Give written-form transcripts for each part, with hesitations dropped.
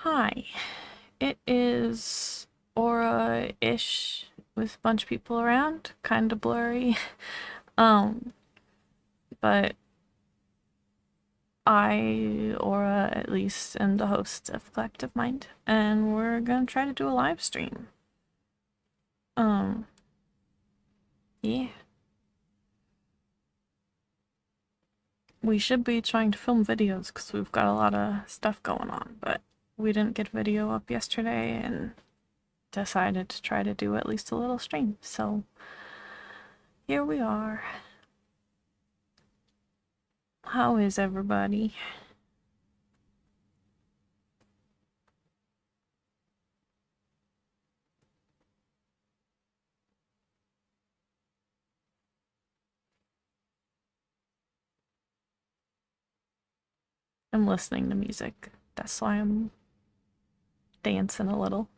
Hi. It is aura-ish with a bunch of people around, kind of blurry. Um, but I, Aura, at least, am the host of Collective Mind, and we're gonna try to do a live stream. Um, yeah. We should be trying to film videos because we've got a lot of stuff going on, but we didn't get video up yesterday and decided to try to do at least a little stream, so here we are. How is everybody? I'm listening to music. That's why I'm dancing a little.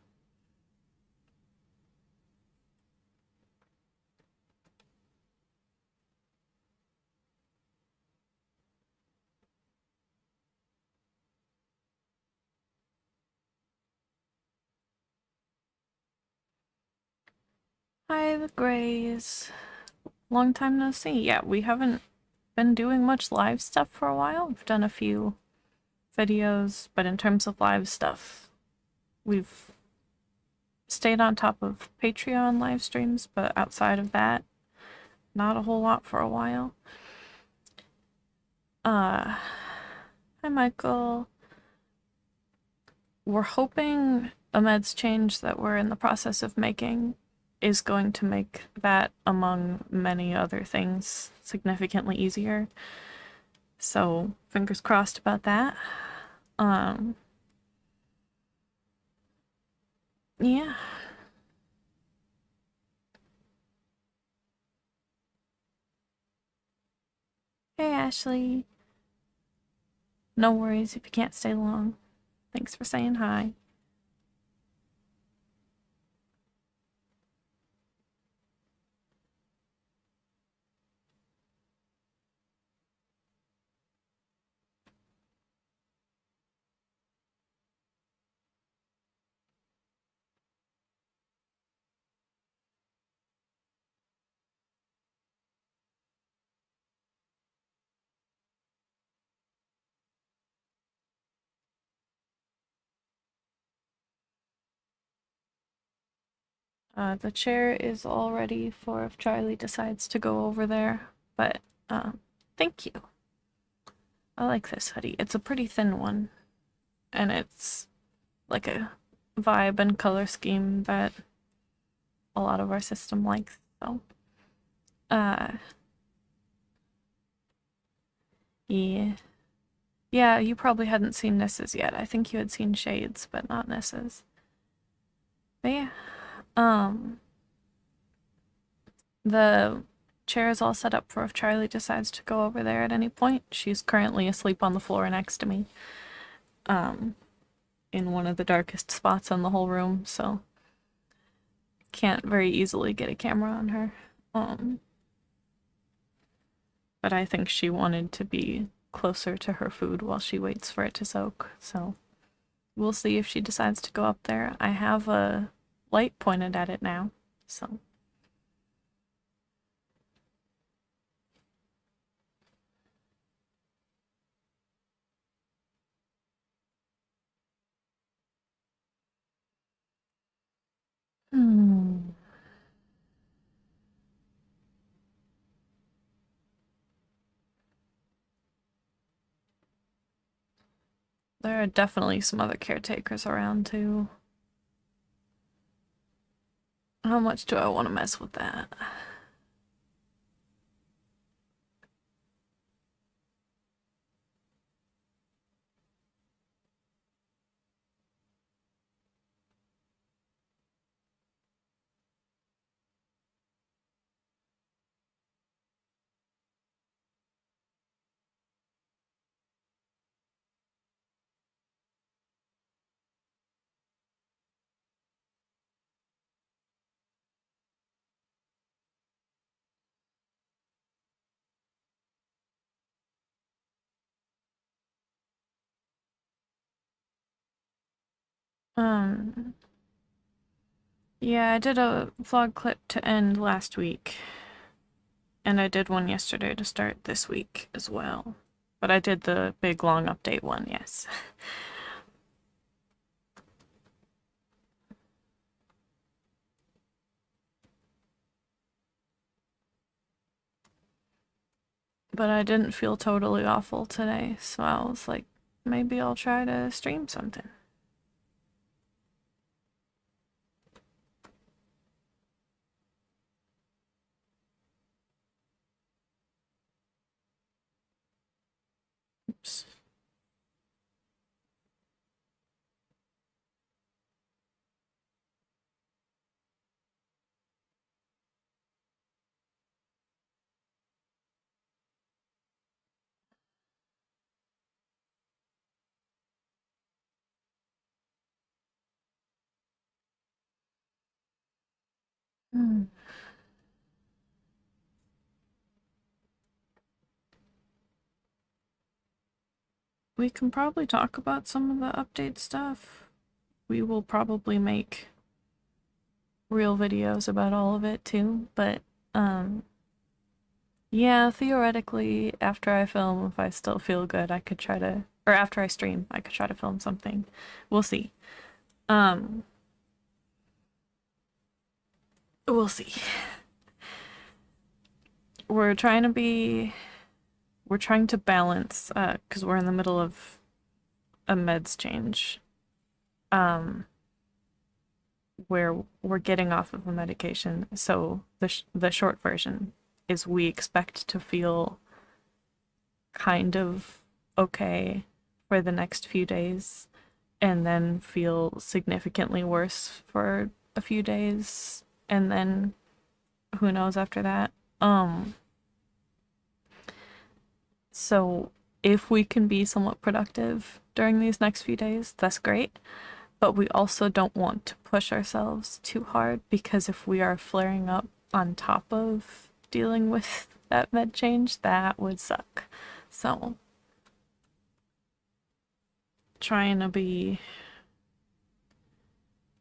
Hi, the Grays. Long time no see. Yeah, we haven't been doing much live stuff for a while. We've done a few videos, but in terms of live stuff, we've stayed on top of Patreon live streams, but outside of that, not a whole lot for a while. Hi, Michael. We're hoping a meds change that we're in the process of making is going to make that, among many other things, significantly easier. So, fingers crossed about that. Yeah. Hey, Ashley. No worries if you can't stay long. Thanks for saying hi. The chair is all ready for if Charlie decides to go over there, but thank you. I like this hoodie. It's a pretty thin one, and it's like a vibe and color scheme that a lot of our system likes. So, uh, yeah. Yeah, you probably hadn't seen Nissa's yet. I think you had seen Shades, but not Nissa's. But yeah, um, the chair is all set up for if Charlie decides to go over there at any point. She's currently asleep on the floor next to me, in one of the darkest spots in the whole room, so can't very easily get a camera on her. But I think she wanted to be closer to her food while she waits for it to soak, so we'll see if she decides to go up there. I have a light pointed at it now, so. Hmm. There are definitely some other caretakers around too. How much do I want to mess with that? Um, yeah, I did a vlog clip to end last week. And I did one yesterday to start this week as well. But I did the big long update one, yes. But I didn't feel totally awful today, so I was like, maybe I'll try to stream something. Oops. Hmm. We can probably talk about some of the update stuff. We will probably make real videos about all of it too, but yeah, theoretically, after I film, if I still feel good, I could try to, or after I stream, I could try to film something. We'll see. Um, we'll see. We're trying to be, we're trying to balance, because we're in the middle of a meds change, um, where we're getting off of a medication. So the short version is we expect to feel kind of okay for the next few days and then feel significantly worse for a few days and then who knows after that. So if we can be somewhat productive during these next few days, that's great. But we also don't want to push ourselves too hard because if we are flaring up on top of dealing with that med change, that would suck. So trying to be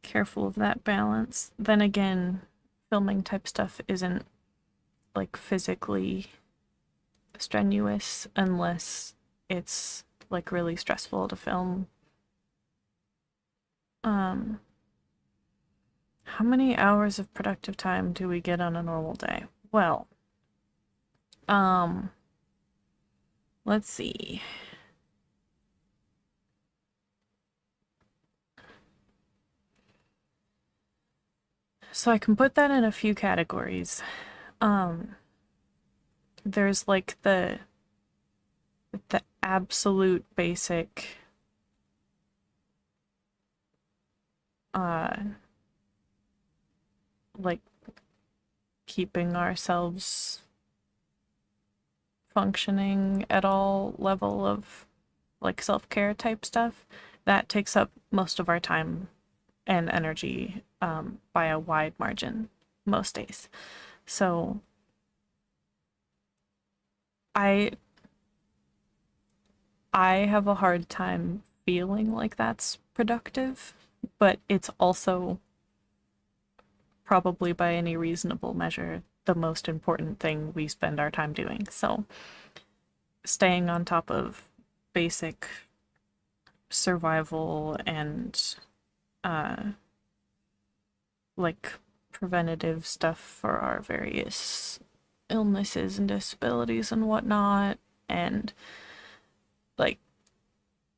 careful of that balance. Then again, filming type stuff isn't like physically strenuous unless it's like really stressful to film. Um, how many hours of productive time do we get on a normal day? Well, um, let's see. So I can put that in a few categories. Um, there's like the absolute basic uh like keeping ourselves functioning at all level of like self-care type stuff. That takes up most of our time and energy by a wide margin most days. So I I have a hard time feeling like that's productive, but it's also probably by any reasonable measure the most important thing we spend our time doing. So staying on top of basic survival and uh like preventative stuff for our various illnesses and disabilities and whatnot, and like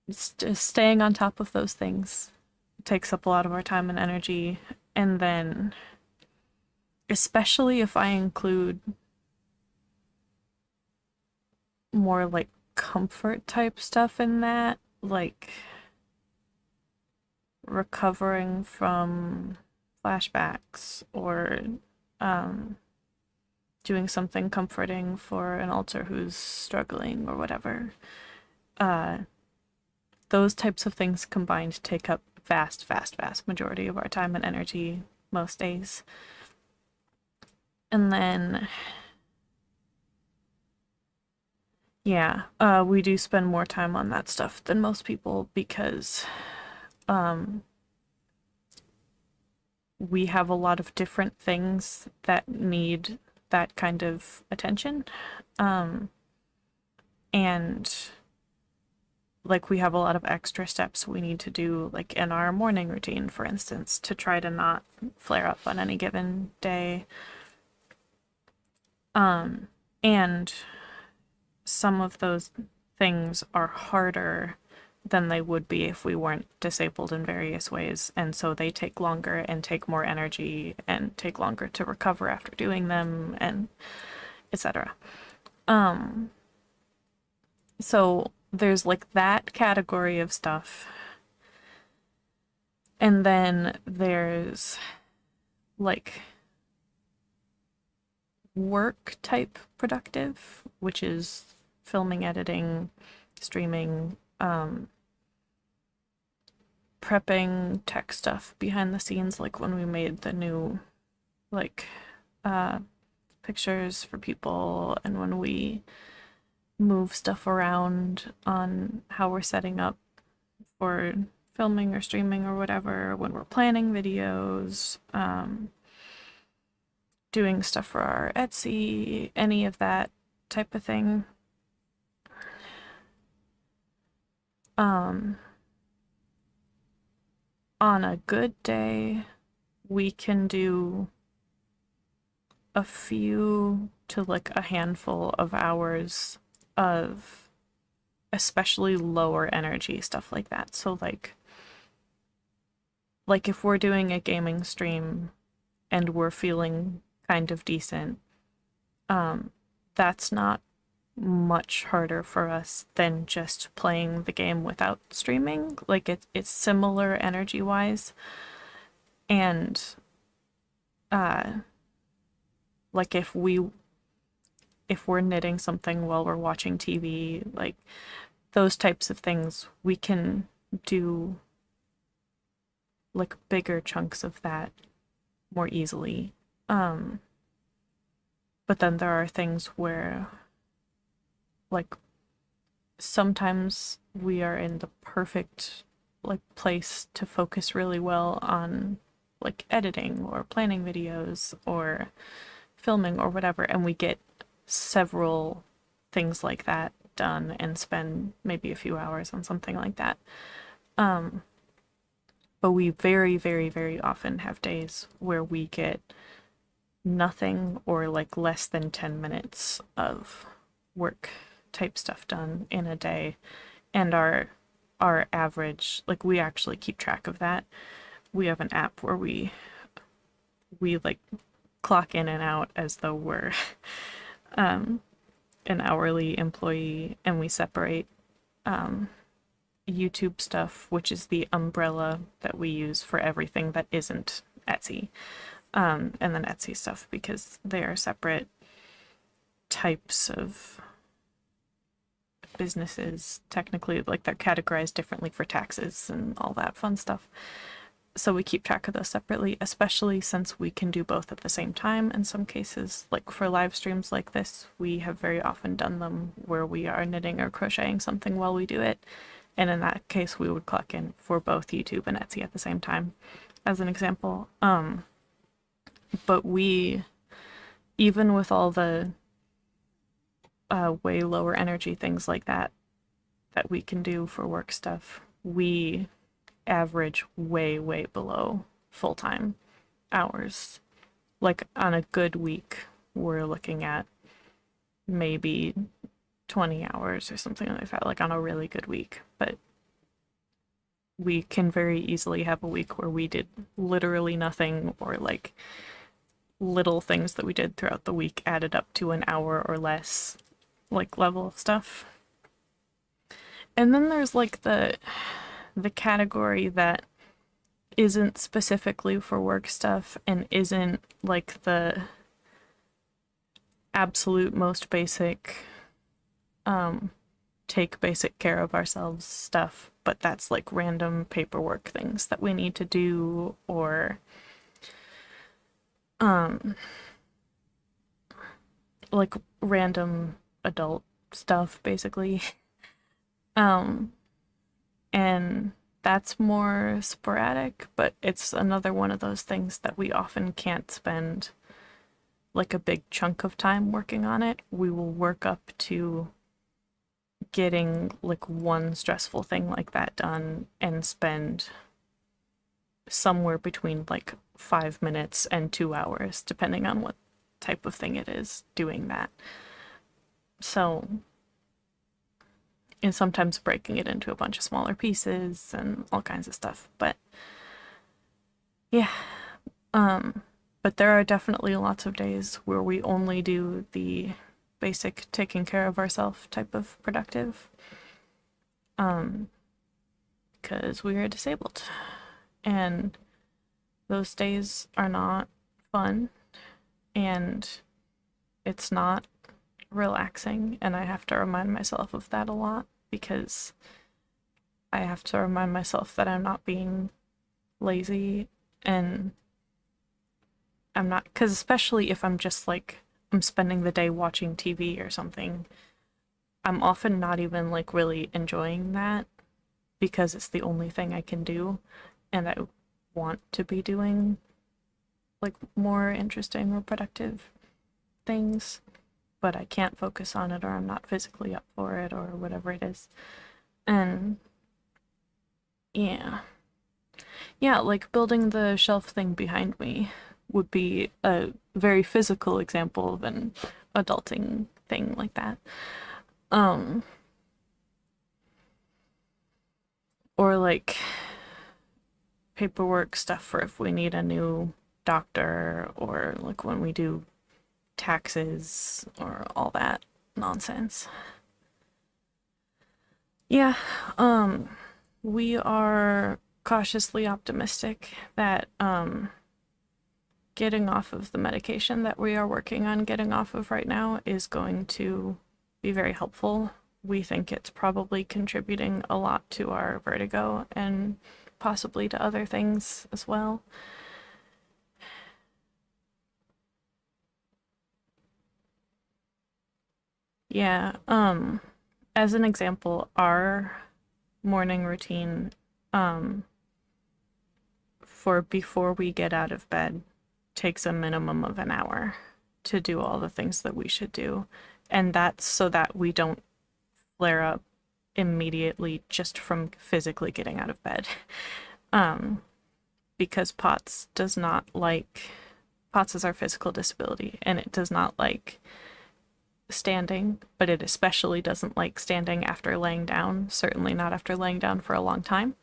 just staying on top of those things takes up a lot of our time and energy. And then, especially if I include more like comfort type stuff in that, like recovering from flashbacks or um, doing something comforting for an alter who's struggling or whatever. Uh, those types of things combined take up vast majority of our time and energy most days. And then, yeah, we do spend more time on that stuff than most people because we have a lot of different things that need that kind of attention. And like we have a lot of extra steps we need to do, like in our morning routine, for instance, to try to not flare up on any given day. And some of those things are harder than they would be if we weren't disabled in various ways, and so they take longer and take more energy and take longer to recover after doing them, and etc. So there's like that category of stuff, and then there's like work type productive, which is filming, editing, streaming, prepping tech stuff behind the scenes, like when we made the new like pictures for people, and when we move stuff around on how we're setting up for filming or streaming or whatever, when we're planning videos, doing stuff for our Etsy, any of that type of thing. On a good day, we can do a few to like a handful of hours of especially lower energy stuff like that. So like if we're doing a gaming stream and we're feeling kind of decent, that's not much harder for us than just playing the game without streaming. Like it's similar energy wise, and like if we're knitting something while we're watching TV, like those types of things, we can do like bigger chunks of that more easily. But then there are things where like sometimes we are in the perfect like place to focus really well on like editing or planning videos or filming or whatever, and we get several things like that done and spend maybe a few hours on something like that. But we very, very, very often have days where we get nothing or like less than 10 minutes of work type stuff done in a day. And our average, like we actually keep track of that. We have an app where we like clock in and out as though we're an hourly employee, and we separate YouTube stuff, which is the umbrella that we use for everything that isn't Etsy, and then Etsy stuff, because they are separate types of businesses. Technically, like they're categorized differently for taxes and all that fun stuff. So we keep track of those separately, especially since we can do both at the same time in some cases. Like for live streams like this, we have very often done them where we are knitting or crocheting something while we do it. And in that case, we would clock in for both YouTube and Etsy at the same time, as an example. But we, even with all the way lower energy things like that we can do for work stuff, we average way, way below full-time hours. Like on a good week, we're looking at maybe 20 hours or something like that, like on a really good week. But we can very easily have a week where we did literally nothing, or like little things that we did throughout the week added up to an hour or less, like level of stuff. And then there's like the category that isn't specifically for work stuff and isn't like the absolute most basic take basic care of ourselves stuff, but that's like random paperwork things that we need to do, or like random adult stuff basically. And that's more sporadic, but it's another one of those things that we often can't spend like a big chunk of time working on it. We will work up to getting like one stressful thing like that done and spend somewhere between like 5 minutes and 2 hours, depending on what type of thing it is doing that. So, and sometimes breaking it into a bunch of smaller pieces and all kinds of stuff. But yeah, but there are definitely lots of days where we only do the basic taking care of ourselves type of productive, because we are disabled, and those days are not fun, and it's not relaxing, and I have to remind myself of that a lot, because I have to remind myself that I'm not being lazy, and I'm not, because especially if I'm just like, I'm spending the day watching TV or something, I'm often not even like really enjoying that because it's the only thing I can do, and I want to be doing like more interesting or productive things, but I can't focus on it, or I'm not physically up for it, or whatever it is. And yeah. Yeah, like building the shelf thing behind me would be a very physical example of an adulting thing like that. Um, or like paperwork stuff for if we need a new doctor, or like when we do taxes or all that nonsense. Yeah, we are cautiously optimistic that getting off of the medication that we are working on getting off of right now is going to be very helpful. We think it's probably contributing a lot to our vertigo and possibly to other things as well. Yeah, as an example, our morning routine for before we get out of bed takes a minimum of an hour to do all the things that we should do. And that's so that we don't flare up immediately just from physically getting out of bed. Because POTS is our physical disability, and it does not like standing, but it especially doesn't like standing after laying down, certainly not after laying down for a long time.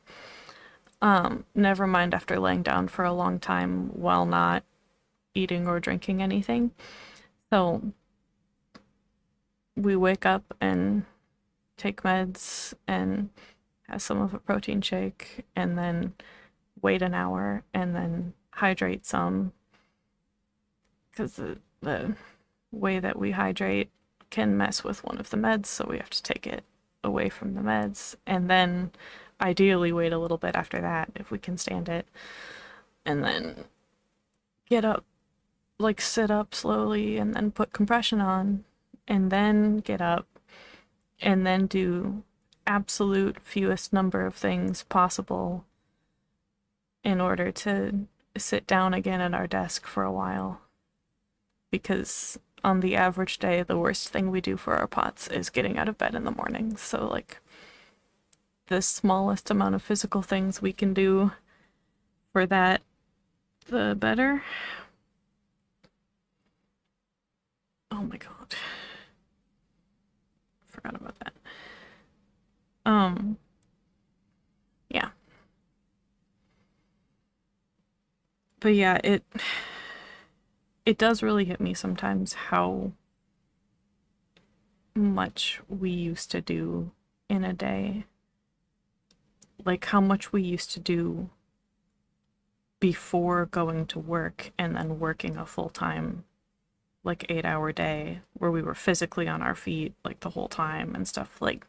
Never mind after laying down for a long time while not eating or drinking anything. So we wake up and take meds and have some of a protein shake, and then wait an hour and then hydrate some, because the way that we hydrate can mess with one of the meds, so we have to take it away from the meds, and then ideally wait a little bit after that if we can stand it, and then get up, like sit up slowly, and then put compression on, and then get up, and then do absolute fewest number of things possible in order to sit down again at our desk for a while. Because on the average day, the worst thing we do for our POTS is getting out of bed in the morning. So, like, the smallest amount of physical things we can do for that, the better. Oh my god. Forgot about that. Yeah. But yeah, it does really hit me sometimes how much we used to do in a day. Like how much we used to do before going to work and then working a full-time like 8-hour day where we were physically on our feet like the whole time and stuff. Like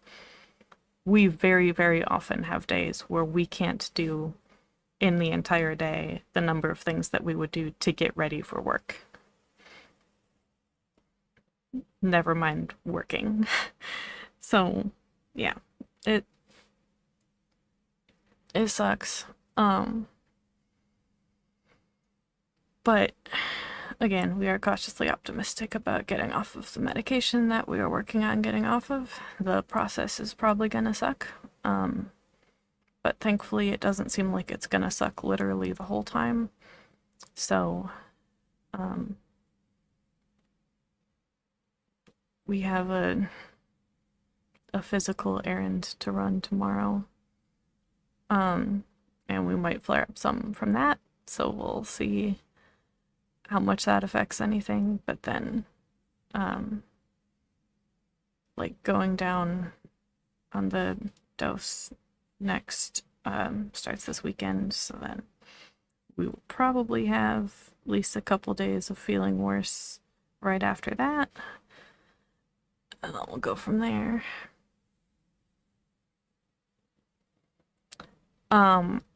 we very, very often have days where we can't do in the entire day the number of things that we would do to get ready for work. Never mind working. So, yeah. It sucks. But again, we are cautiously optimistic about getting off of the medication that we are working on getting off of. The process is probably gonna suck. But thankfully it doesn't seem like it's gonna suck literally the whole time. So, we have a physical errand to run tomorrow. And we might flare up some from that, so we'll see how much that affects anything. But then, like going down on the dose next starts this weekend, so then we will probably have at least a couple days of feeling worse right after that, and then we'll go from there.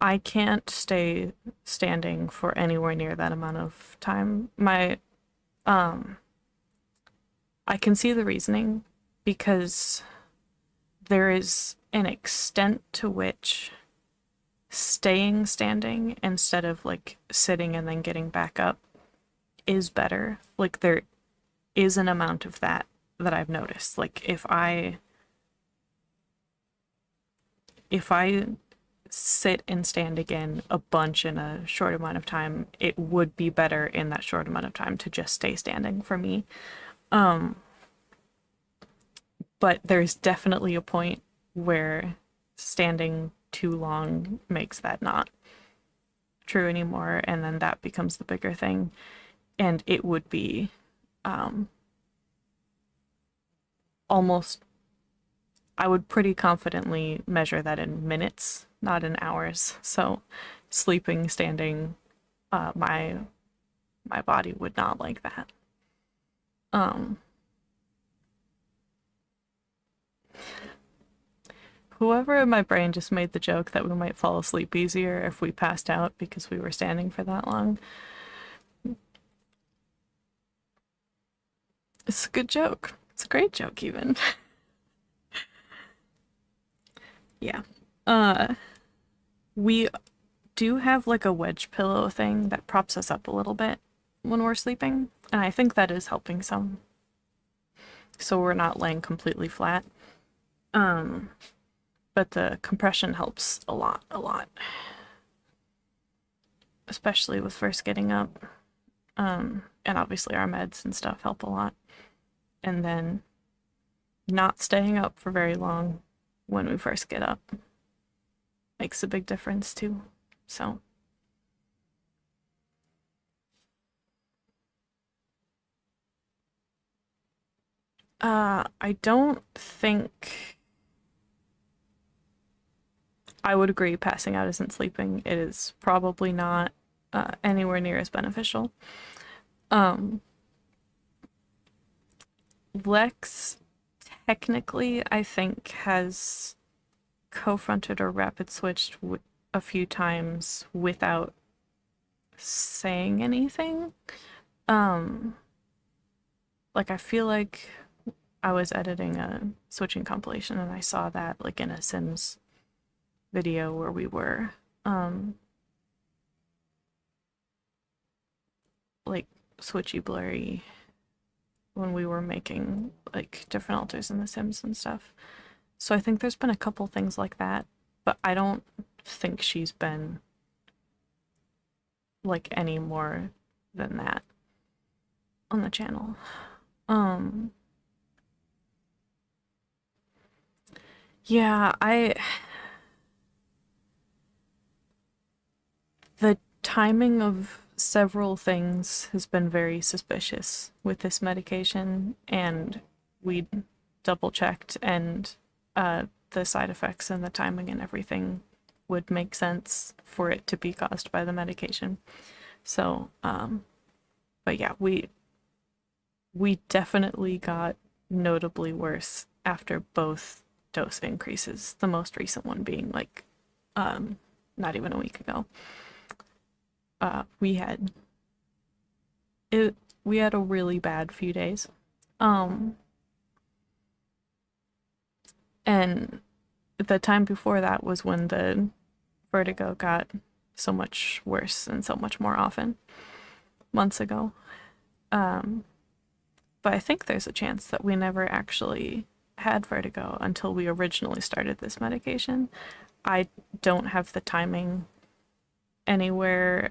I can't stay standing for anywhere near that amount of time. I can see the reasoning, because there is an extent to which staying standing instead of like sitting and then getting back up is better. Like there is an amount of that I've noticed. Like if I sit and stand again a bunch in a short amount of time, it would be better in that short amount of time to just stay standing for me. But there's definitely a point where standing too long makes that not true anymore, and then that becomes the bigger thing. And it would be almost, I would pretty confidently measure that in minutes, not in hours. So sleeping, standing, my body would not like that. Whoever in my brain just made the joke that we might fall asleep easier if we passed out because we were standing for that long. It's a good joke. It's a great joke, even. Yeah. We do have like a wedge pillow thing that props us up a little bit when we're sleeping, and I think that is helping some. So we're not laying completely flat. But the compression helps a lot. Especially with first getting up. And obviously our meds and stuff help a lot. And then not staying up for very long when we first get up makes a big difference too. So I don't think I would agree passing out isn't sleeping. It is probably not anywhere near as beneficial. Lex technically, I think, has co-fronted or rapid switched a few times without saying anything. Like I feel like I was editing a switching compilation and I saw that like in a Sims video where we were like switchy blurry when we were making like different altars in the Sims and stuff. So I think there's been a couple things like that, but I don't think she's been like any more than that on the channel. Yeah, the timing of several things has been very suspicious with this medication, and we double checked, and the side effects and the timing and everything would make sense for it to be caused by the medication. So, but yeah, we definitely got notably worse after both dose increases, the most recent one being like not even a week ago. We had a really bad few days. And the time before that was when the vertigo got so much worse and so much more often months ago. But I think there's a chance that we never actually had vertigo until we originally started this medication. I don't have the timing anywhere,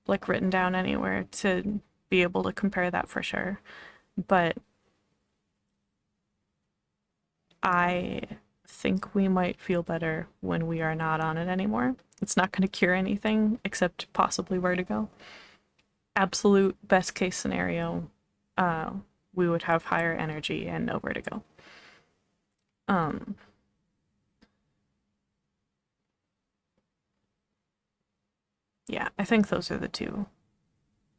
like written down anywhere to be able to compare that for sure. But I think we might feel better when we are not on it anymore. It's not going to cure anything except possibly vertigo. Absolute best case scenario, we would have higher energy and no vertigo. Yeah, I think those are the two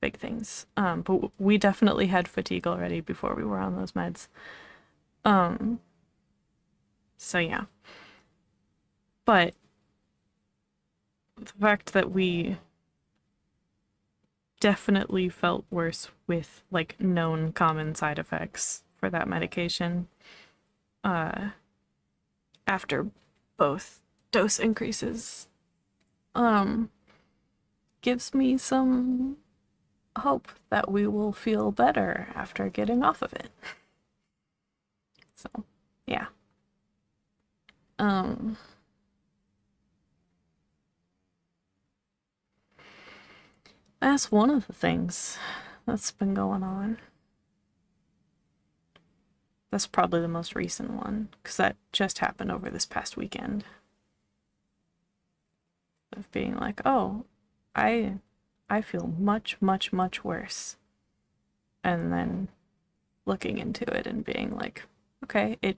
big things. But we definitely had fatigue already before we were on those meds. So yeah. But the fact that we definitely felt worse with like known common side effects for that medication after both dose increases gives me some hope that we will feel better after getting off of it. So, yeah. That's one of the things that's been going on. That's probably the most recent one, because that just happened over this past weekend. Of being like, oh, I feel much, much, much worse. And then looking into it and being like, okay, it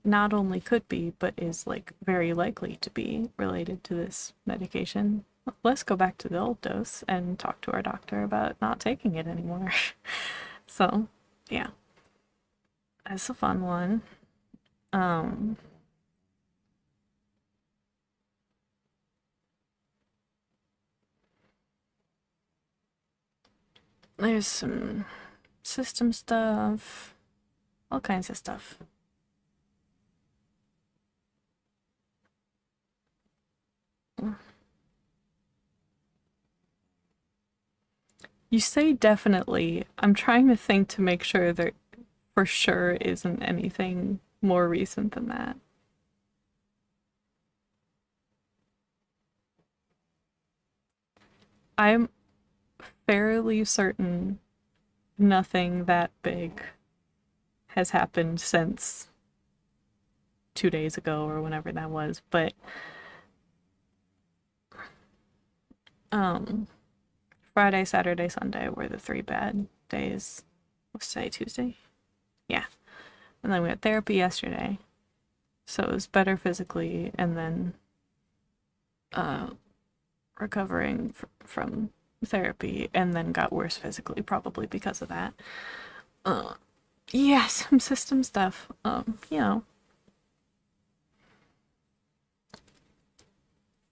not only could be, but is like very likely to be related to this medication. Let's go back to the old dose and talk to our doctor about not taking it anymore. So, yeah. That's a fun one. There's some system stuff, all kinds of stuff. You say definitely. I'm trying to think to make sure there for sure isn't anything more recent than that. I'm fairly certain nothing that big has happened since 2 days ago or whenever that was, but Friday, Saturday, Sunday were the three bad days. What's today, Tuesday? Yeah. And then we had therapy yesterday. So it was better physically, and then recovering from therapy, and then got worse physically, probably because of that. Yeah, some system stuff. You know.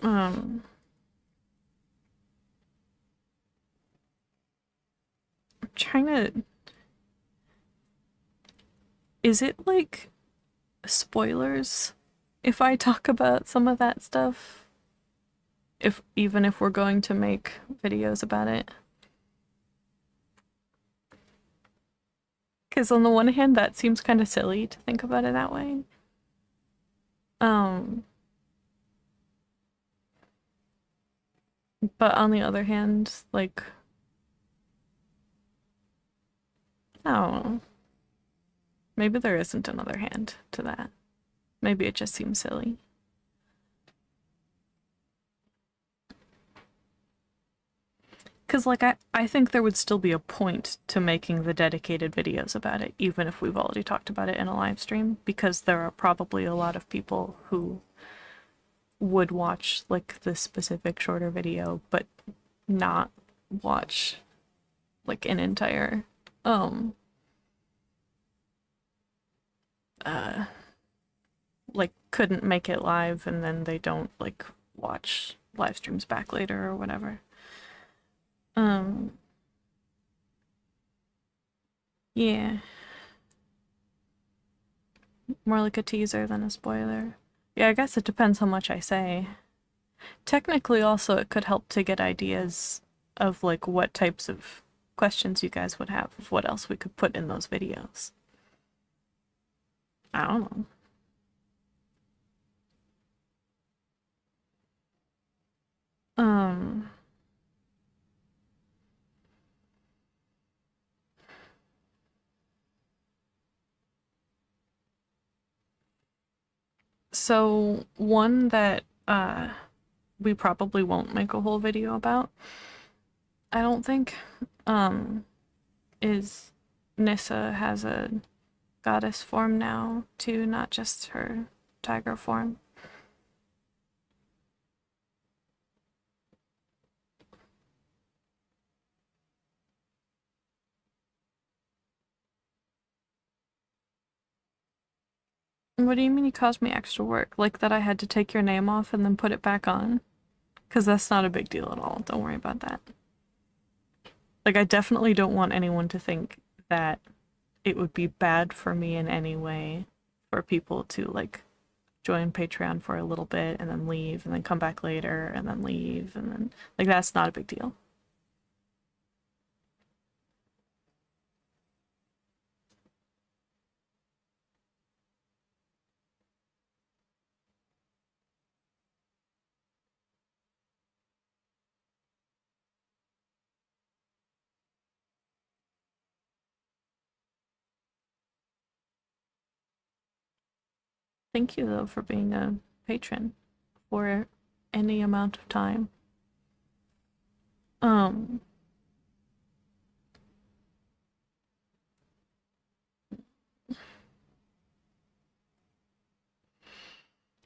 I'm trying to. Is it like spoilers if I talk about some of that stuff? Even if we're going to make videos about it? Because on the one hand, that seems kind of silly to think about it that way. But on the other hand, like, I don't know. Maybe there isn't another hand to that. Maybe it just seems silly. Because, like, I think there would still be a point to making the dedicated videos about it, even if we've already talked about it in a live stream, because there are probably a lot of people who would watch, like, this specific shorter video, but not watch, like, an entire, like, couldn't make it live, and then they don't, like, watch live streams back later or whatever. Yeah. More like a teaser than a spoiler. Yeah, I guess it depends how much I say. Technically, also, it could help to get ideas of like what types of questions you guys would have, of what else we could put in those videos. I don't know. Um, so one that we probably won't make a whole video about, I don't think, um, is Nissa has a goddess form now too, not just her tiger form. What do you mean you caused me extra work? Like that I had to take your name off and then put it back on? Because that's not a big deal at all. Don't worry about that. Like, I definitely don't want anyone to think that it would be bad for me in any way for people to, like, join Patreon for a little bit and then leave and then come back later and then leave and then, like, that's not a big deal. Thank you, though, for being a patron for any amount of time. Um, a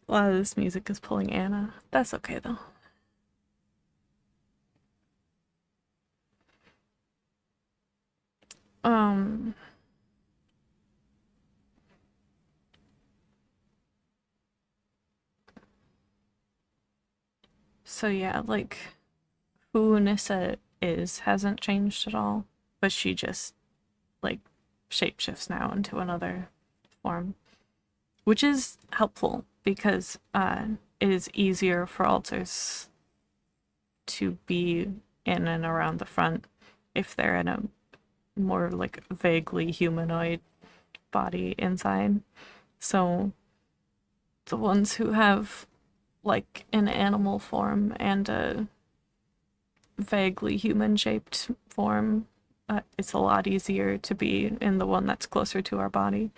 lot of this music is pulling Anna. That's okay, though. Um, so yeah, like, who Nissa is hasn't changed at all, but she just like shapeshifts now into another form, which is helpful because it is easier for alters to be in and around the front if they're in a more like vaguely humanoid body inside. So the ones who have like an animal form and a vaguely human shaped form, it's a lot easier to be in the one that's closer to our body.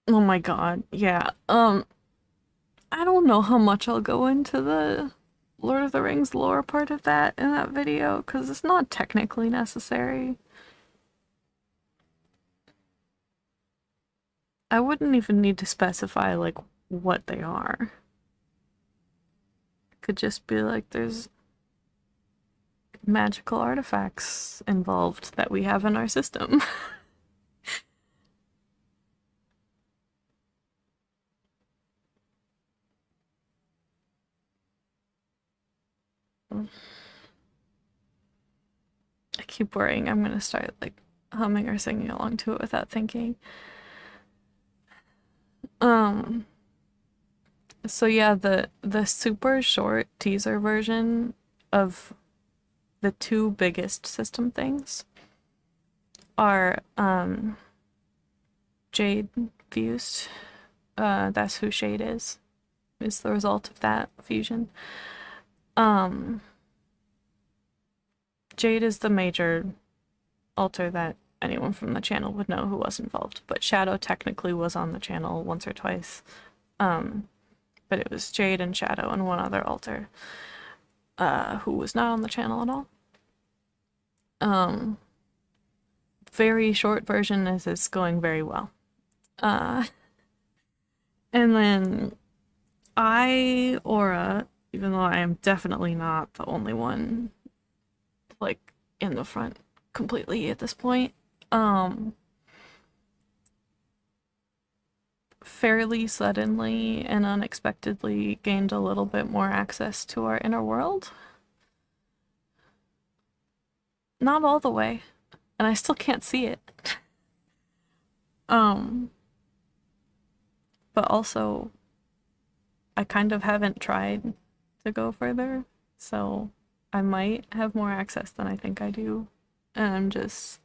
Oh my god, yeah. I don't know how much I'll go into the Lord of the Rings lore part of that in that video, because it's not technically necessary. I wouldn't even need to specify, like, what they are. It could just be like there's magical artifacts involved that we have in our system. I keep worrying I'm gonna start, like, humming or singing along to it without thinking. Um, so yeah, the super short teaser version of the two biggest system things are Jade fused. That's who Shade is the result of that fusion. Um, Jade is the major alter that anyone from the channel would know who was involved, but Shadow technically was on the channel once or twice. But it was Jade and Shadow and one other alter who was not on the channel at all. Very short version is it's going very well. And then I, Aura, even though I am definitely not the only one, like, in the front completely at this point, fairly suddenly and unexpectedly gained a little bit more access to our inner world. Not all the way, and I still can't see it. Um, but also I kind of haven't tried to go further, so I might have more access than I think I do, and I'm just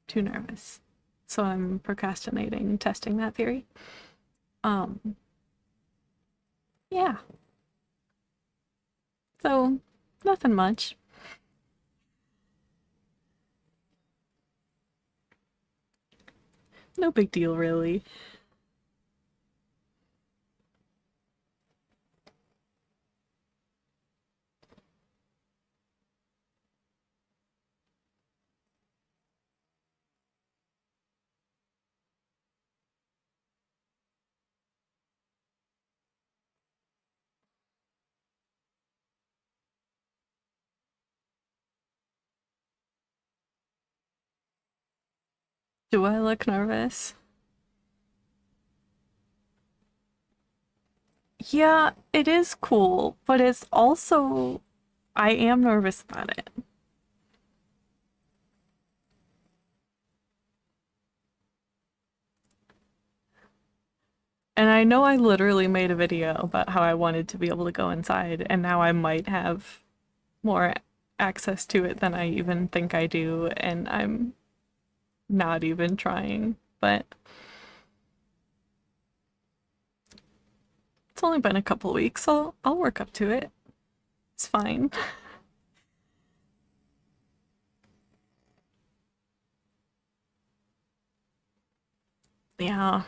too nervous. So I'm procrastinating testing that theory. Um, yeah. So nothing much. No big deal really. Do I look nervous? Yeah, it is cool, but it's also I am nervous about it. And I know I literally made a video about how I wanted to be able to go inside, and now I might have more access to it than I even think I do, and I'm not even trying. But it's only been a couple weeks, so I'll work up to it. It's fine. Yeah.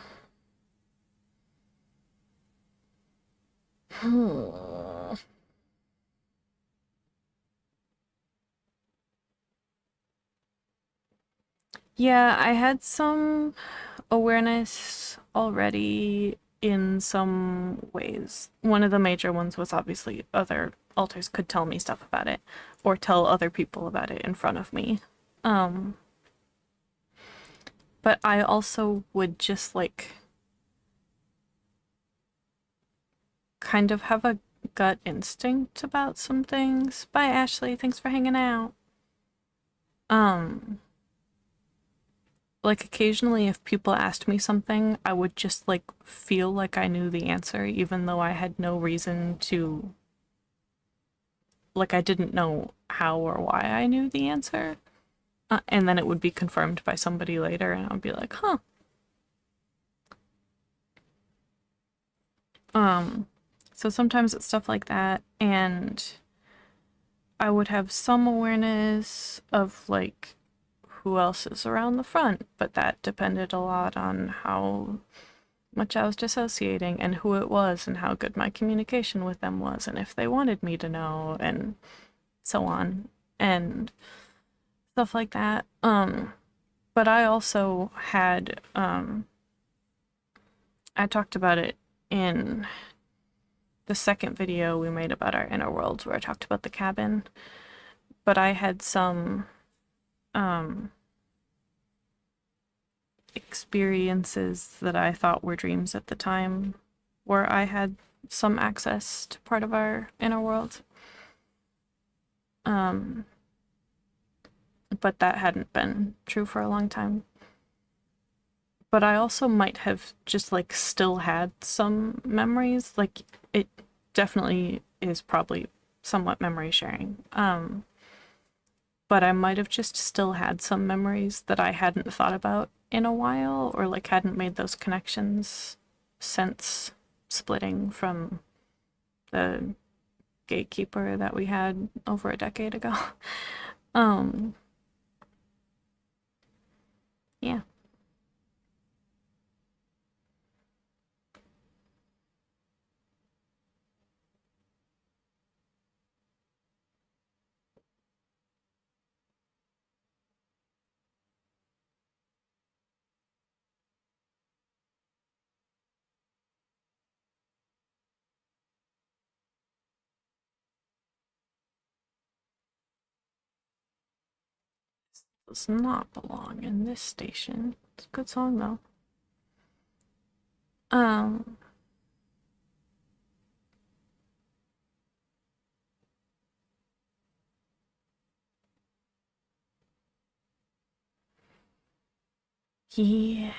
Yeah, I had some awareness already in some ways. One of the major ones was obviously other alters could tell me stuff about it or tell other people about it in front of me. Um, but I also would just like kind of have a gut instinct about some things. Bye, Ashley. Thanks for hanging out. Um, like occasionally if people asked me something, I would just like feel like I knew the answer even though I had no reason to like I didn't know how or why I knew the answer. And then it would be confirmed by somebody later and I'd be like, "Huh." Um so sometimes it's stuff like that and I would have some awareness of like who else is around the front, but that depended a lot on how much I was dissociating and who it was and how good my communication with them was and if they wanted me to know and so on and stuff like that. But I also had I talked about it in the second video we made about our inner worlds where I talked about the cabin, but I had some um experiences that I thought were dreams at the time where I had some access to part of our inner world. Um, but that hadn't been true for a long time. But I also might have just like still had some memories. Like it definitely is probably somewhat memory sharing. But I might have just still had some memories that I hadn't thought about in a while or like hadn't made those connections since splitting from the gatekeeper that we had over a decade ago. um yeah. Does not belong in this station. It's a good song though. Um yeah.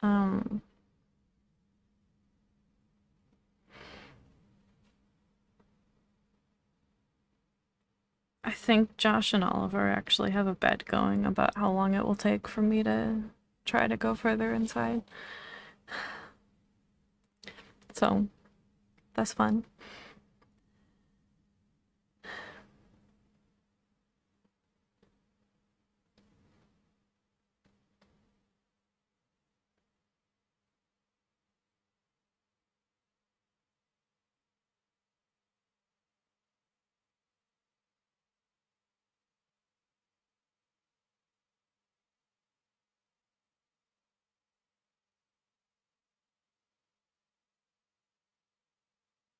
Um, I think Josh and Oliver actually have a bet going about how long it will take for me to try to go further inside. So that's fun.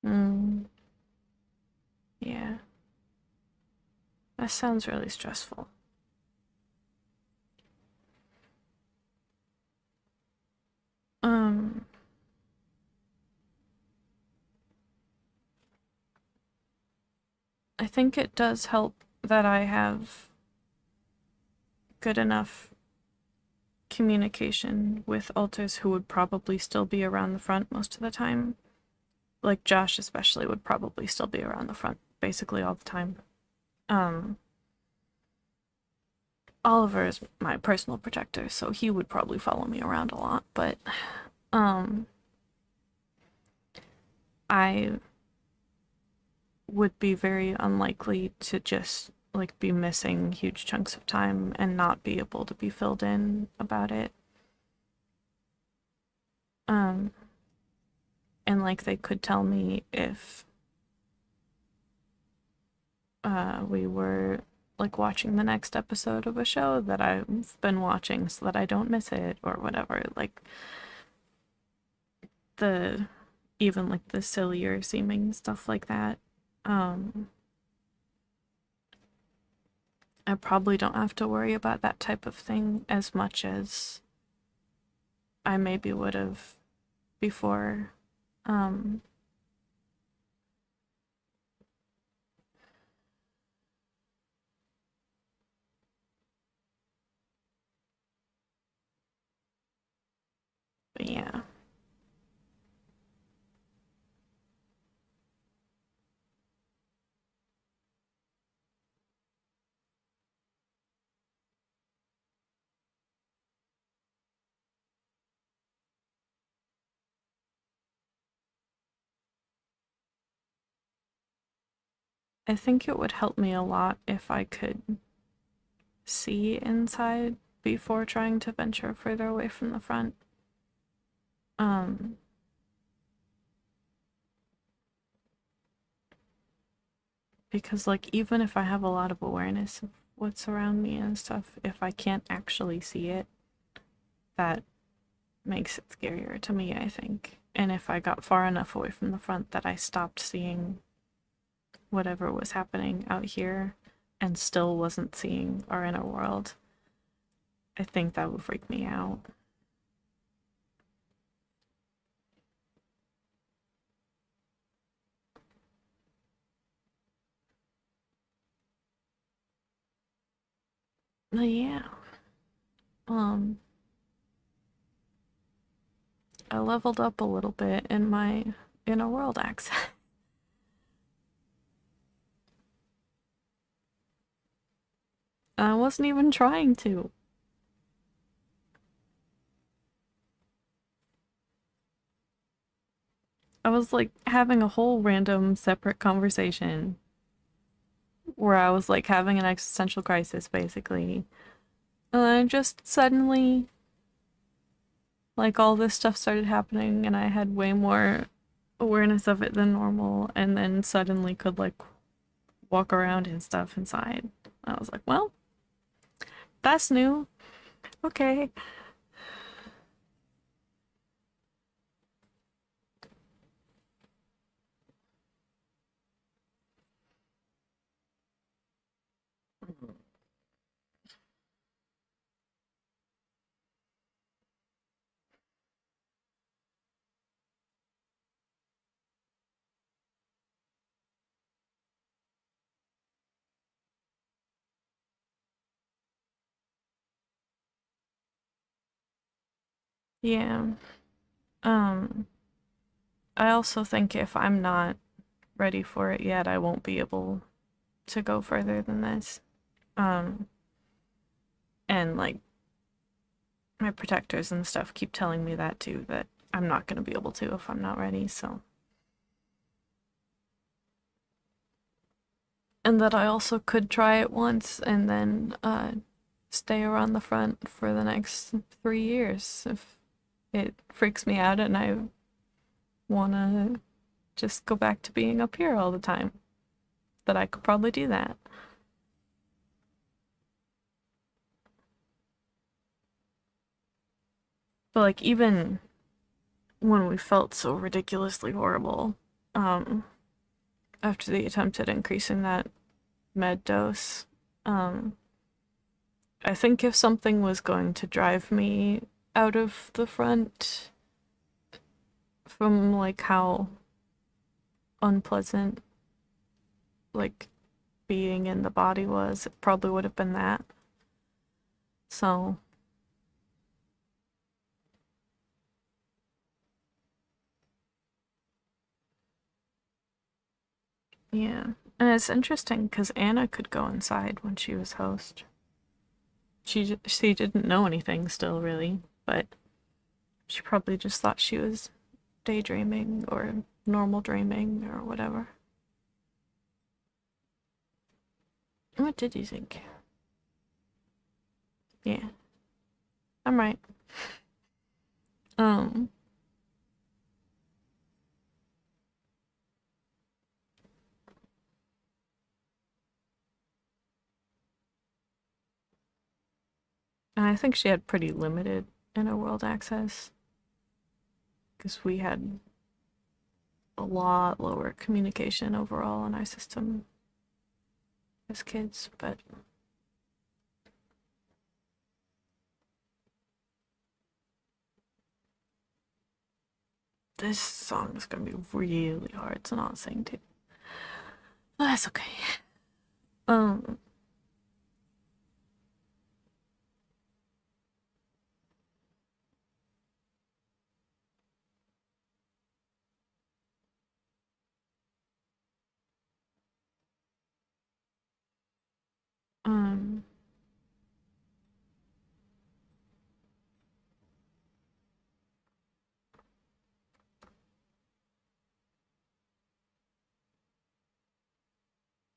Mm, yeah, that sounds really stressful. Um, I think it does help that I have good enough communication with alters who would probably still be around the front most of the time. Like Josh especially would probably still be around the front basically all the time. Um Oliver is my personal protector, so he would probably follow me around a lot, but um I would be very unlikely to just like be missing huge chunks of time and not be able to be filled in about it. Um and like they could tell me if we were like watching the next episode of a show that I've been watching so that I don't miss it or whatever. Like the even like the sillier seeming stuff like that. Um I probably don't have to worry about that type of thing as much as I maybe would have before. Um but yeah. I think it would help me a lot if I could see inside before trying to venture further away from the front. Um because like even if I have a lot of awareness of what's around me and stuff, if I can't actually see it, that makes it scarier to me, I think. And if I got far enough away from the front that I stopped seeing whatever was happening out here and still wasn't seeing our inner world, I think that would freak me out. But yeah, um I leveled up a little bit in my inner world accent. I wasn't even trying to. I was like having a whole random separate conversation where I was like having an existential crisis basically. And then just suddenly like all this stuff started happening and I had way more awareness of it than normal and then suddenly could like walk around and stuff inside. I was like, well, that's new. Okay. Yeah. Um, I also think if I'm not ready for it yet, I won't be able to go further than this. Um, and like my protectors and stuff keep telling me that too, that I'm not going to be able to if I'm not ready, so. And that I also could try it once and then stay around the front for the next 3 years if it freaks me out and I want to just go back to being up here all the time. That I could probably do that. But like even when we felt so ridiculously horrible, um, after the attempt at increasing that med dose, um, I think if something was going to drive me out of the front from like how unpleasant like being in the body was, it probably would have been that. So yeah. And it's interesting because Anna could go inside when she was host. She didn't know anything still really, but she probably just thought she was daydreaming or normal dreaming or whatever. What did you think? Yeah, I'm right. Um, and I think she had pretty limited inner world access because we had a lot lower communication overall in our system as kids, but this song is gonna be really hard to not sing to. But that's okay. Um, um,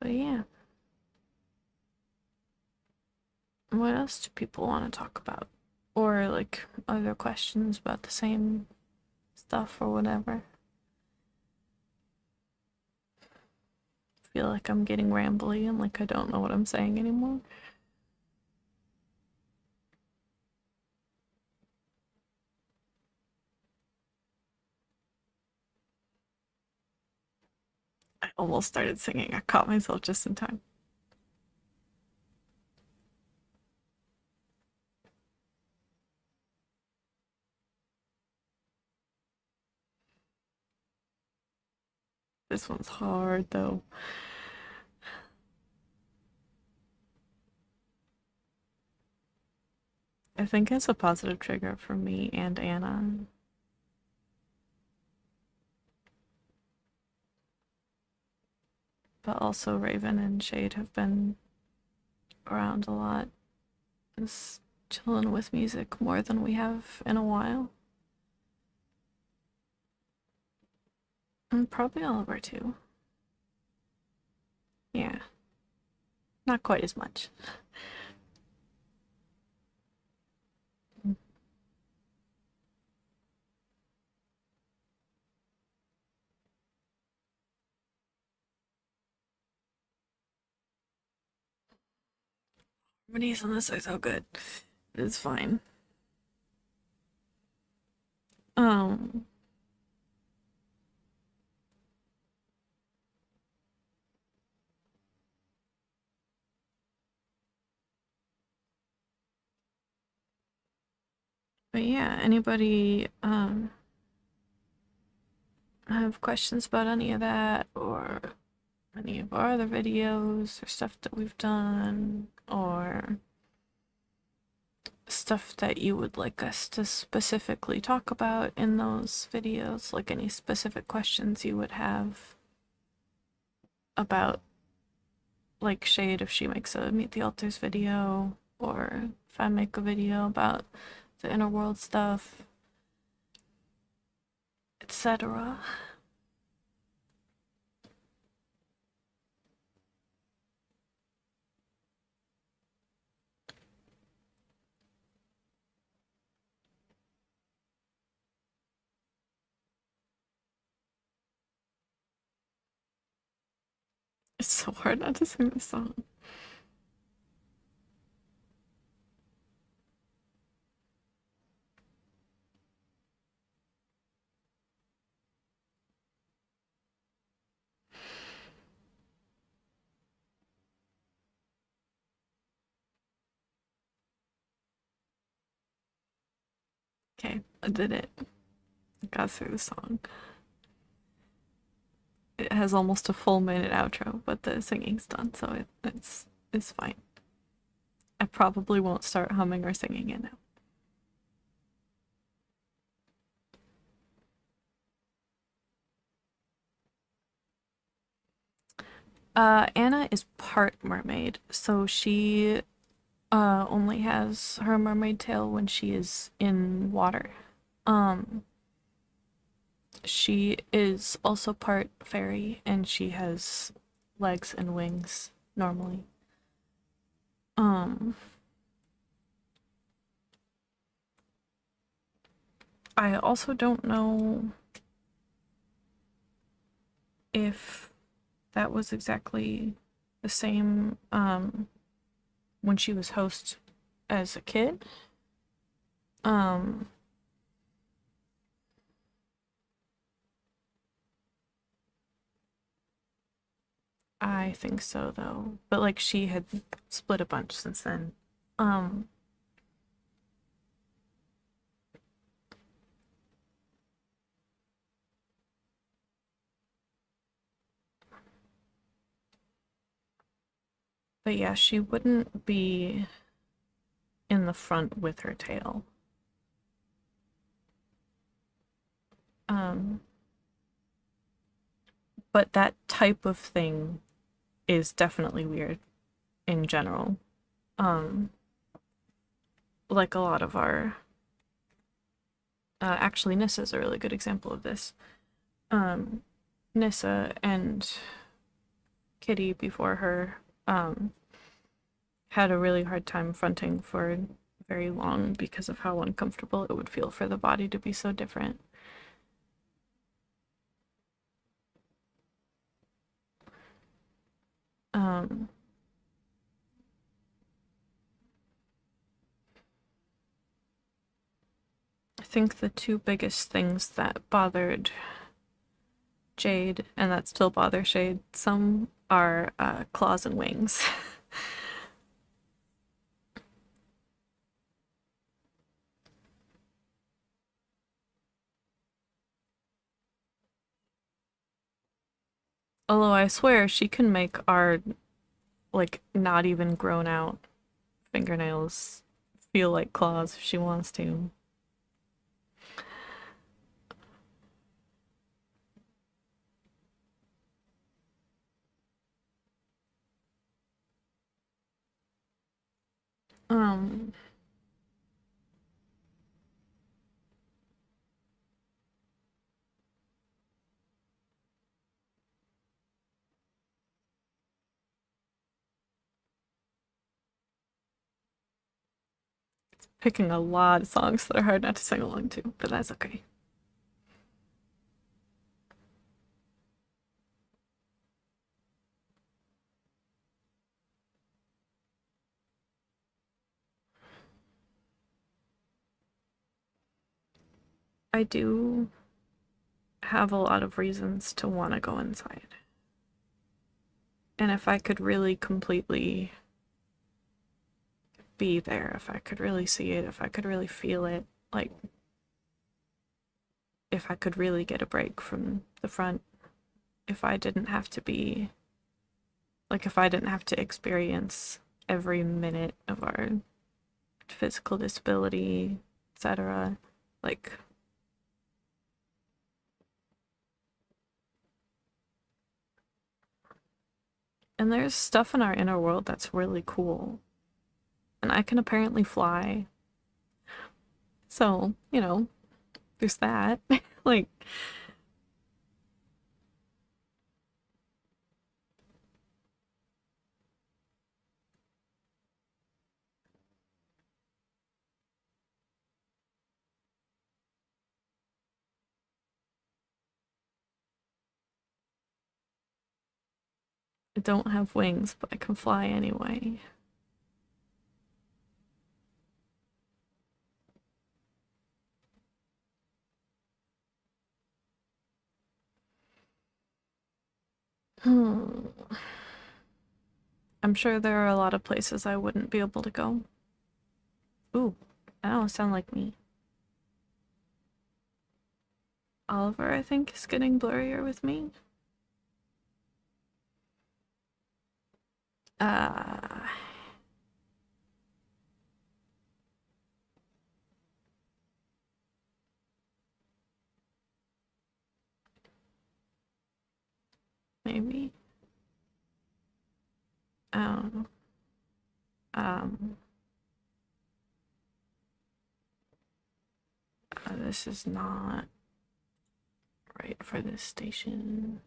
but yeah. What else do people want to talk about? Or like other questions about the same stuff or whatever? I feel like I'm getting rambly and like I don't know what I'm saying anymore. I almost started singing. I caught myself just in time. This one's hard though. I think it's a positive trigger for me and Anna. But also Raven and Shade have been around a lot. Just chilling with music more than we have in a while. And probably Oliver too. Yeah. Not quite as much. Harmonies on this are so good. It's fine. Um, but yeah, anybody have questions about any of that or any of our other videos or stuff that we've done or stuff that you would like us to specifically talk about in those videos, like any specific questions you would have about, like, Shade if she makes a Meet the Alters video, or if I make a video about the inner world stuff, etc. It's so hard not to sing this song. Okay, I did it. I got through the song. It has almost a full minute outro, but the singing's done, so it's fine. I probably won't start humming or singing it now. Anna is part mermaid, so she only has her mermaid tail when she is in water. Um, she is also part fairy, and she has legs and wings normally. Um, I also don't know if that was exactly the same when she was host as a kid. Um, I think so though, but like she had split a bunch since then. Um, but yeah, she wouldn't be in the front with her tail. Um, but that type of thing is definitely weird in general. Um, like a lot of our actually Nissa's a really good example of this. Nissa and Kitty before her had a really hard time fronting for very long because of how uncomfortable it would feel for the body to be so different. Um, I think the two biggest things that bothered Jade, and that still bother Shade some, are claws and wings. Although I swear she can make our, like, not even grown out fingernails feel like claws if she wants to. Um, Picking a lot of songs that are hard not to sing along to, but that's okay. I do have a lot of reasons to want to go inside. And if I could really completely be there, if I could really see it, if I could really feel it, like, if I could really get a break from the front, if I didn't have to be, like, if I didn't have to experience every minute of our handicapped, physical disability, etc. Like, and there's stuff in our inner world that's really cool. And I can apparently fly. So, there's that. Like, I don't have wings, but I can fly anyway. Hmm. I'm sure there are a lot of places I wouldn't be able to go. Ooh, that don't sound like me. Oliver, I think, is getting blurrier with me. Uh, maybe. I don't know. Um, this is not right for this station.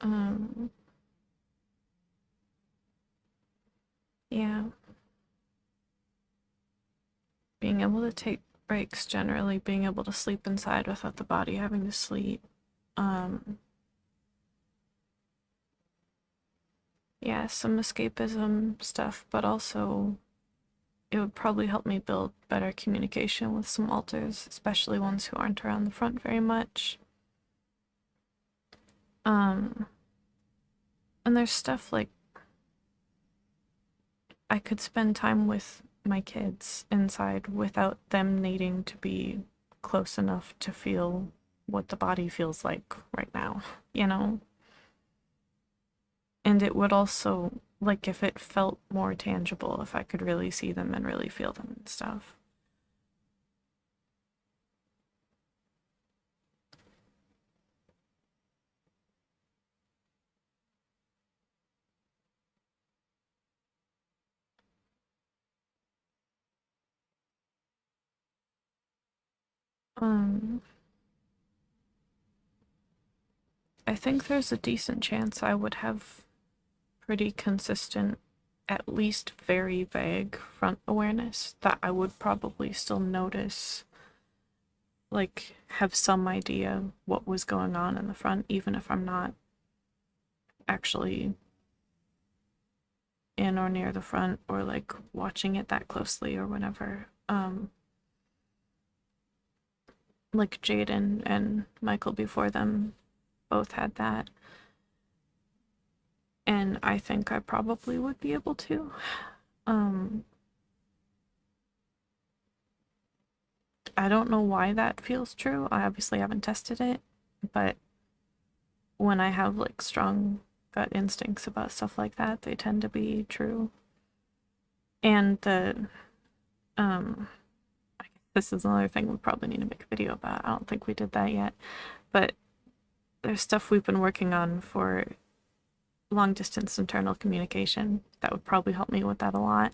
Um, yeah. Being able to take breaks, generally being able to sleep inside without the body having to sleep. Yeah, some escapism stuff, but also it would probably help me build better communication with some alters, especially ones who aren't around the front very much. And there's stuff like I could spend time with my kids inside without them needing to be close enough to feel what the body feels like right now, you know? And it would also, like, if it felt more tangible, if I could really see them and really feel them and stuff. Um, I think there's a decent chance I would have pretty consistent, at least very vague front awareness that I would probably still notice, like, have some idea what was going on in the front, even if I'm not actually in or near the front or like watching it that closely or whatever. Like Jaden and Michael before them both had that. And I think I probably would be able to. I don't know why that feels true. I obviously haven't tested it, but when I have like strong gut instincts about stuff like that, they tend to be true. And this is another thing we probably need to make a video about. I don't think we did that yet, but there's stuff we've been working on for long distance internal communication that would probably help me with that a lot.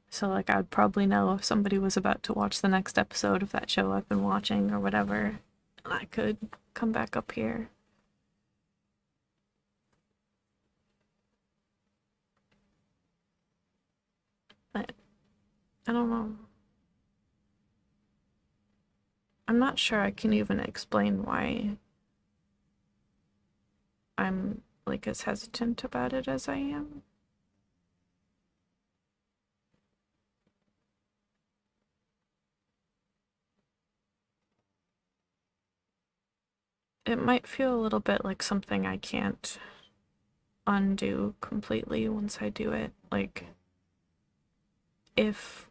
So like I'd probably know if somebody was about to watch the next episode of that show I've been watching or whatever, and I could come back up here. But I don't know. I'm not sure I can even explain why I'm like as hesitant about it as I am. It might feel a little bit like something I can't undo completely once I do it. Like, if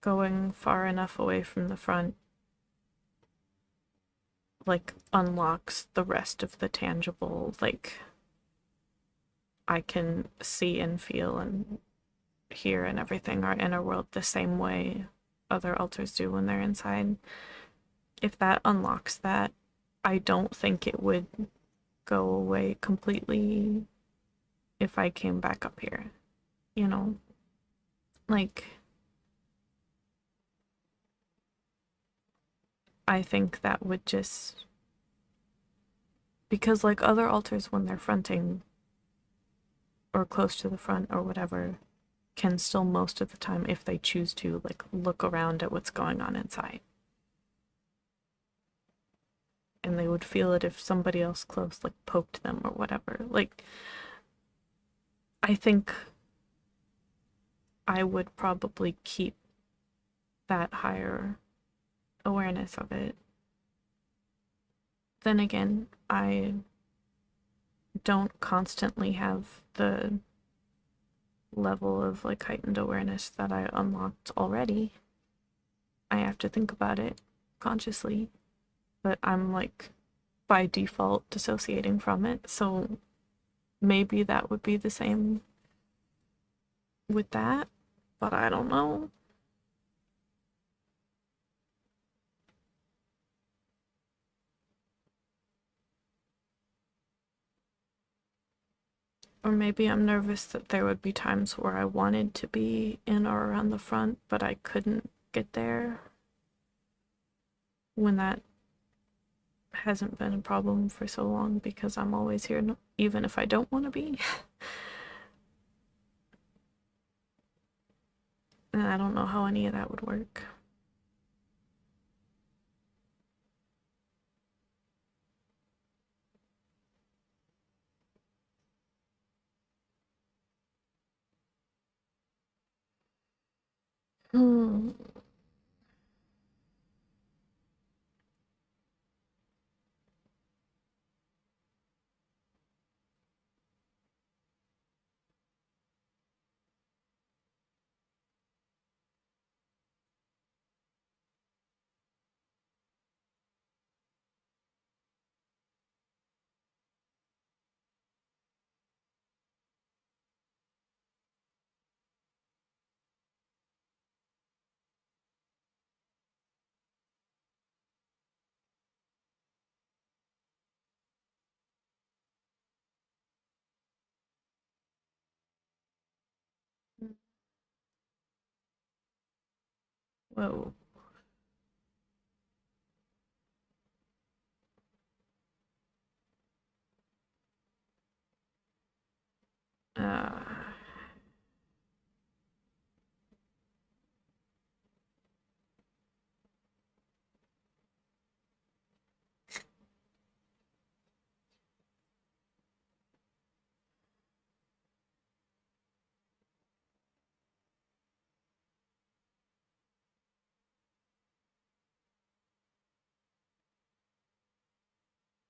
going far enough away from the front like unlocks the rest of the tangible, like I can see and feel and hear and everything, our inner world, the same way other alters do when they're inside. If that unlocks that, I don't think it would go away completely if I came back up here. You know? Like, I think that would just. Because, like, other altars, when they're fronting or close to the front or whatever, can still most of the time, if they choose to, like, look around at what's going on inside. And they would feel it if somebody else close, like, poked them or whatever. Like, I think I would probably keep that higher awareness of it. Then again, I don't constantly have the level of like heightened awareness that I unlocked already. I have to think about it consciously, but I'm like by default dissociating from it. So maybe that would be the same with that, but I don't know. Or maybe I'm nervous that there would be times where I wanted to be in or around the front, but I couldn't get there when that hasn't been a problem for so long because I'm always here, even if I don't want to be. And I don't know how any of that would work. Hmm. Whoa. Uh,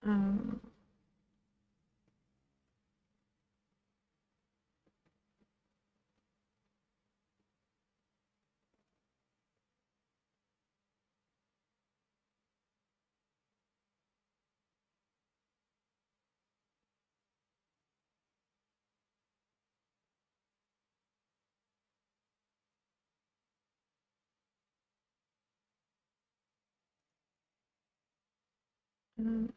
um, mm,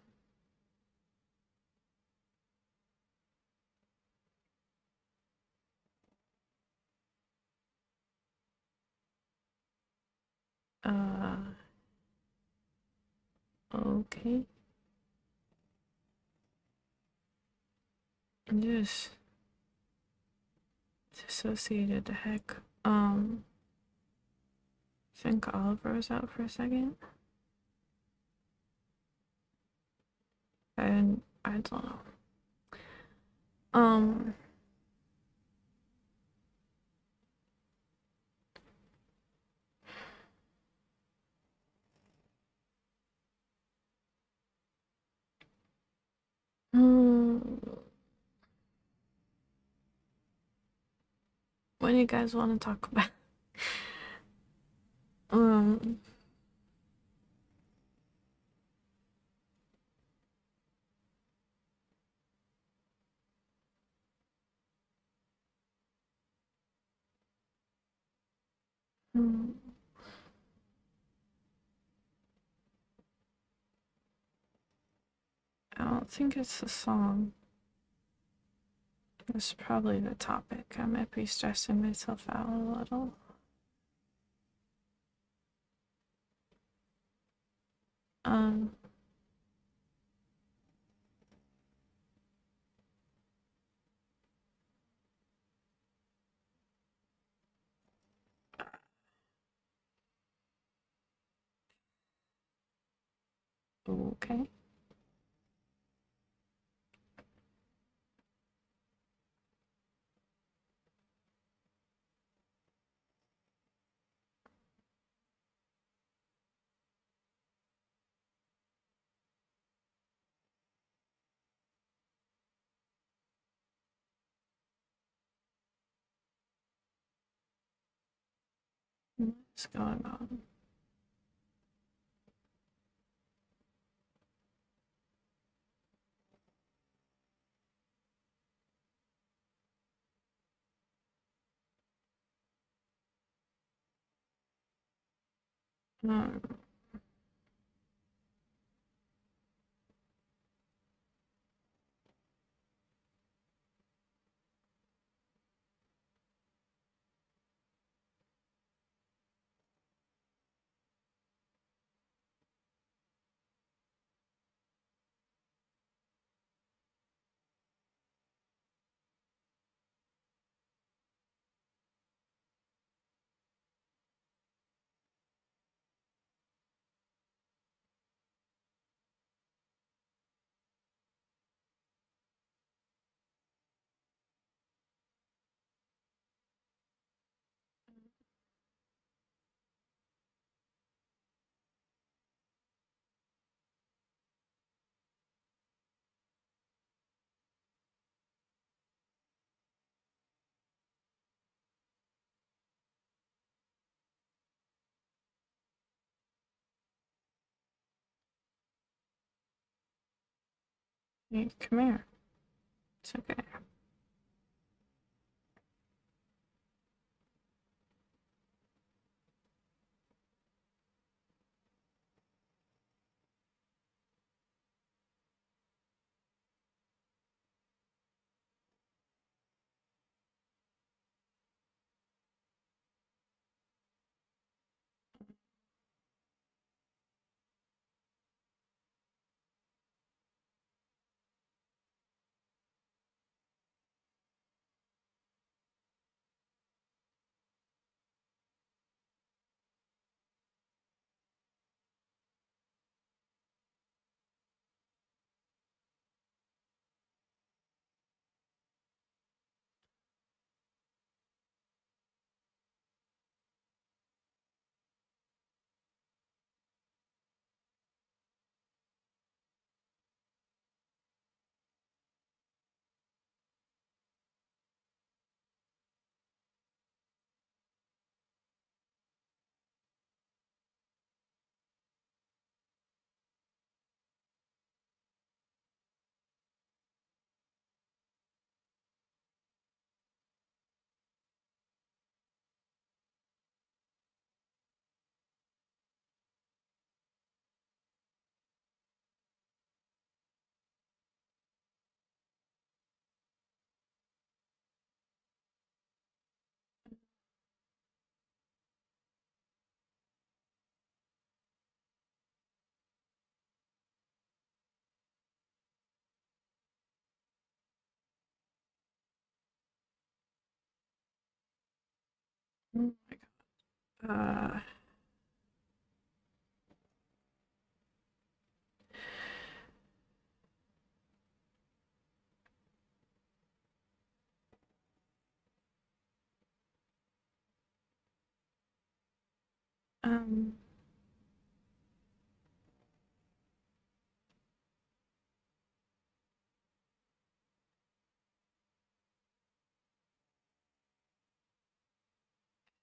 uh, okay. Just dissociated the heck. Think Oliver was out for a second. And I don't know. Um, hmm, what do you guys want to talk about? Um, Hmm. I don't think it's the song. It's probably the topic. I might be stressing myself out a little. Um, okay. What's going on? Um, hey, come here. It's okay. Oh my god. Um,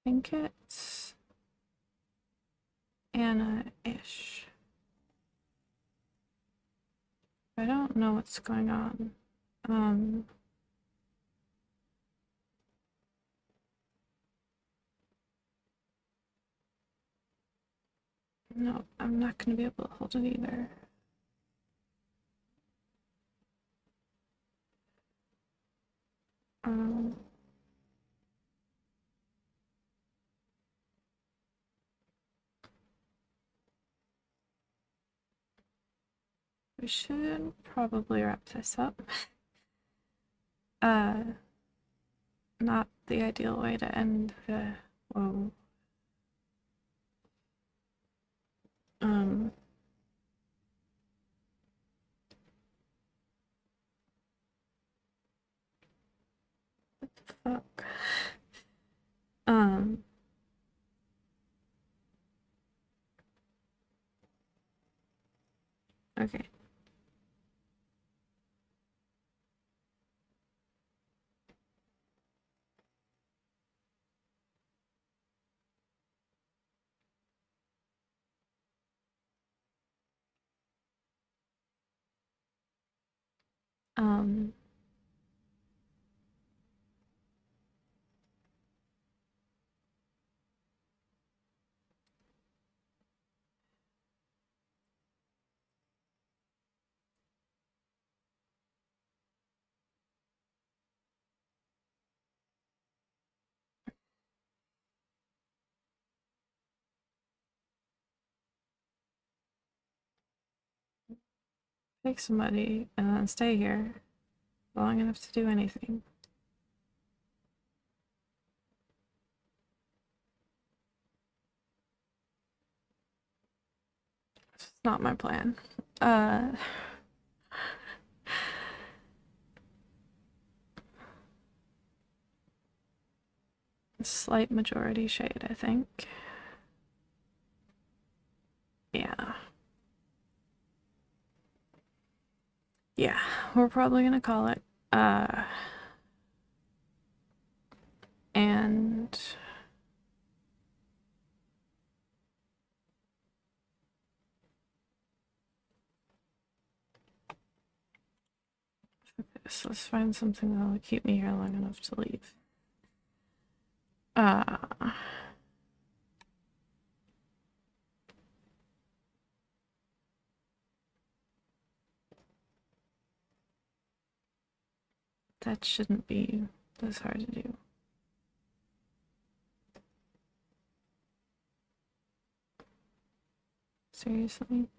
I think it's Anna-ish. I don't know what's going on. Um, No, I'm not going to be able to hold it either. Um, we should probably wrap this up. Not the ideal way to end the. Whoa. Um. What the fuck? Um. Okay. Um. Pick somebody and then stay here long enough to do anything. It's not my plan. Slight majority shade, I think. Yeah. Yeah, we're probably gonna call it. And so let's find something that'll keep me here long enough to leave. That shouldn't be this hard to do. Seriously?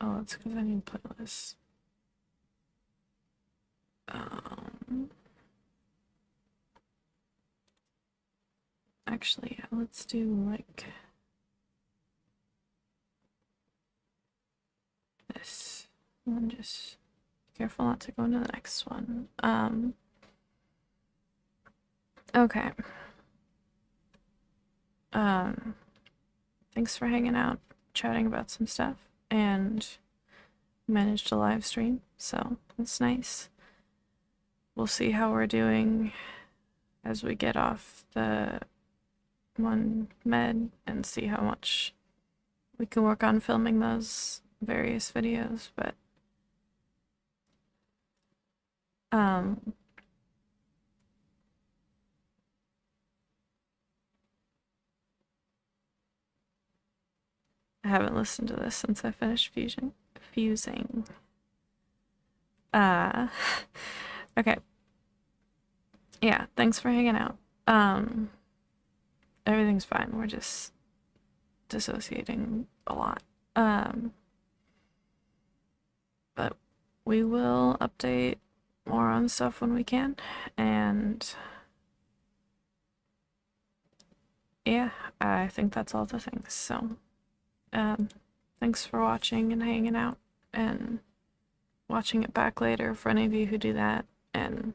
Oh, it's because I need playlists. Actually, yeah, let's do like this. And just be careful not to go into the next one. Okay. Thanks for hanging out, chatting about some stuff, and managed to live stream, so that's nice. We'll see how we're doing as we get off the one med and see how much we can work on filming those various videos, but I haven't listened to this since I finished fusing. Okay. Yeah, thanks for hanging out. Everything's fine. We're just dissociating a lot. But we will update more on stuff when we can, and yeah, I think that's all the things. So, thanks for watching and hanging out and watching it back later for any of you who do that, and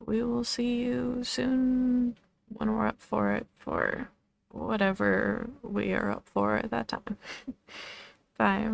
we will see you soon when we're up for it for whatever we are up for at that time. Bye.